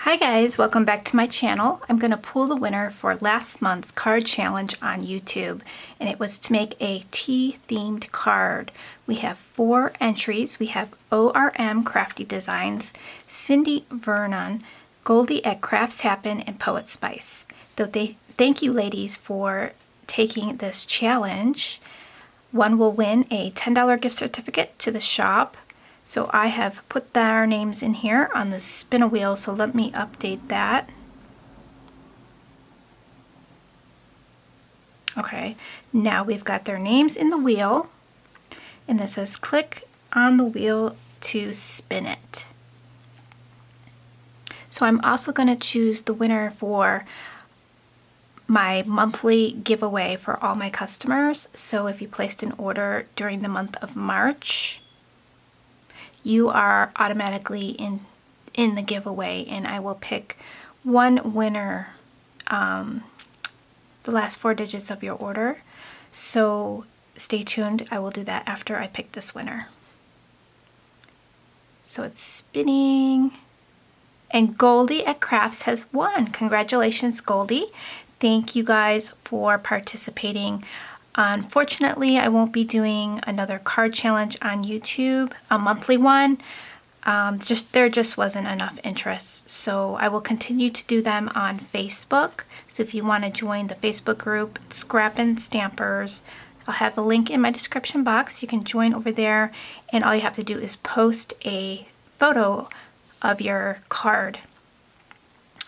Hi guys, welcome back to my channel. I'm going to pull the winner for last month's card challenge on YouTube, and it was to make a tea themed card. We have 4 entries. We have ORM Crafty Designs, Cindy Vernon, Goldie at Crafts Happen, and Poet Spice. Thank you ladies for taking this challenge. One will win a $10 gift certificate to the shop. So I have put their names in here on the spin a wheel, so let me update that. Okay, now we've got their names in the wheel, and this says click on the wheel to spin it. So I'm also going to choose the winner for my monthly giveaway for all my customers. So if you placed an order during the month of March, you are automatically in the giveaway, and I will pick one winner, the last 4 digits of your order. So stay tuned. I will do that after I pick this winner. So it's spinning, and Goldie at Crafts has won. Congratulations, Goldie. Thank you guys for participating. Unfortunately, I won't be doing another card challenge on YouTube, a monthly one. There just wasn't enough interest. So I will continue to do them on Facebook. So if you want to join the Facebook group, it's Scrappin' Stampers. I'll have the link in my description box. You can join over there, and all you have to do is post a photo of your card.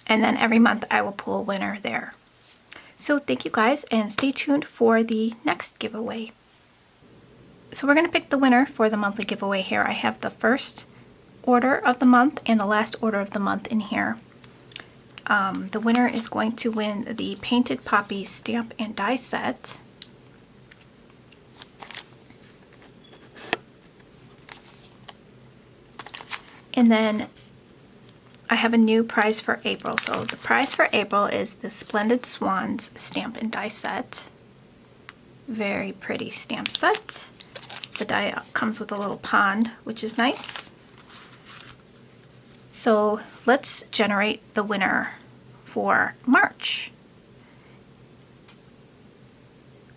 And then every month I will pull a winner there. So thank you guys, and stay tuned for the next giveaway. So we're going to pick the winner for the monthly giveaway here. I have the first order of the month and the last order of the month in here. The winner is going to win the Painted Poppies stamp and die set. And then I have a new prize for April. So the prize for April is the Splendid Swans stamp and die set. Very pretty stamp set. The die comes with a little pond, which is nice. So let's generate the winner for March.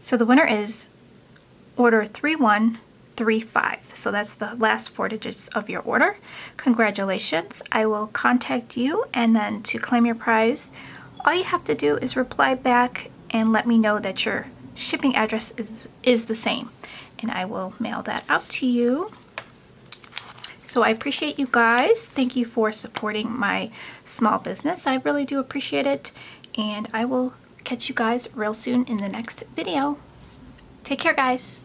So the winner is order 3135. So that's the last 4 digits of your order. Congratulations. I will contact you, and then to claim your prize, all you have to do is reply back and let me know that your shipping address is the same, and I will mail that out to you. So I appreciate you guys. Thank you for supporting my small business. I really do appreciate it, and I will catch you guys real soon in the next video. Take care, guys.